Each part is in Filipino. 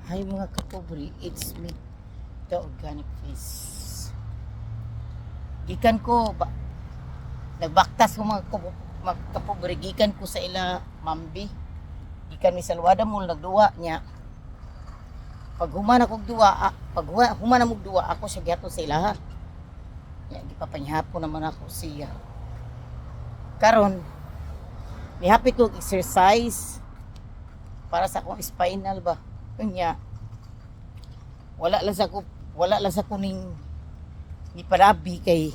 Hi mga kapobre, it's me, the organic face. Gikan ko, nagbaktas ko mga kapobre, gikan ko sa ila mambi. Gikan mi salwada mo, nagduwa niya. Pag humana kog duwa, humana mong duwa, ako siya gihato sa ilaha. Ya, di pa panyhapo naman ako siya. Karon, nihapit ko exercise para sa akong spinal ba. Kanya, wala lang sa kuning ni parabi kay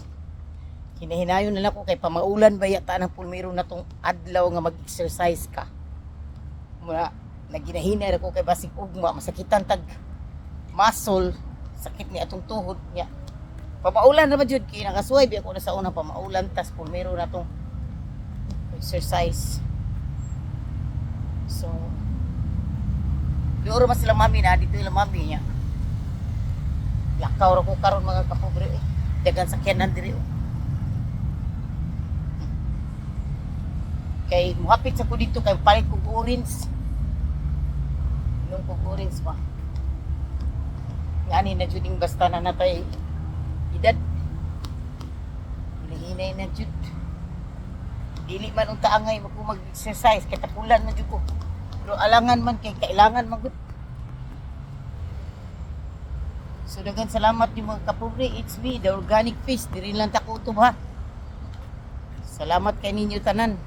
hinahinayon na ako kay pamaulan ba yata ng pulmiro na tong adlaw nga mag-exercise ka. Muna naginahinay ako kay basig ugma masakitan tag muscle, sakit ni atong tuhod niya. Pamaulan na ba jud kay nakasuway bi ako na sa unang pamaulan tas pulmiro na tong exercise. So Duro mas sila mami na dito ilang mami niya. Lakaw ra ko karon mga kapobre eh. Dagan sakyanan diri oh. Kay muhapit sa ko dito kay palit kog orange. Nung kog orange pa. Ngani na jud basta na natay edad. Hinahinay na jud. Dili man unta angay mag-exercise kay tapulan na jud ko. Pero alangan man kay kailangan magud. So dagan salamat ni mga kapobre, it's me, the organic fish, diri lang ta ko utob ha. Salamat kay ninyo tanan.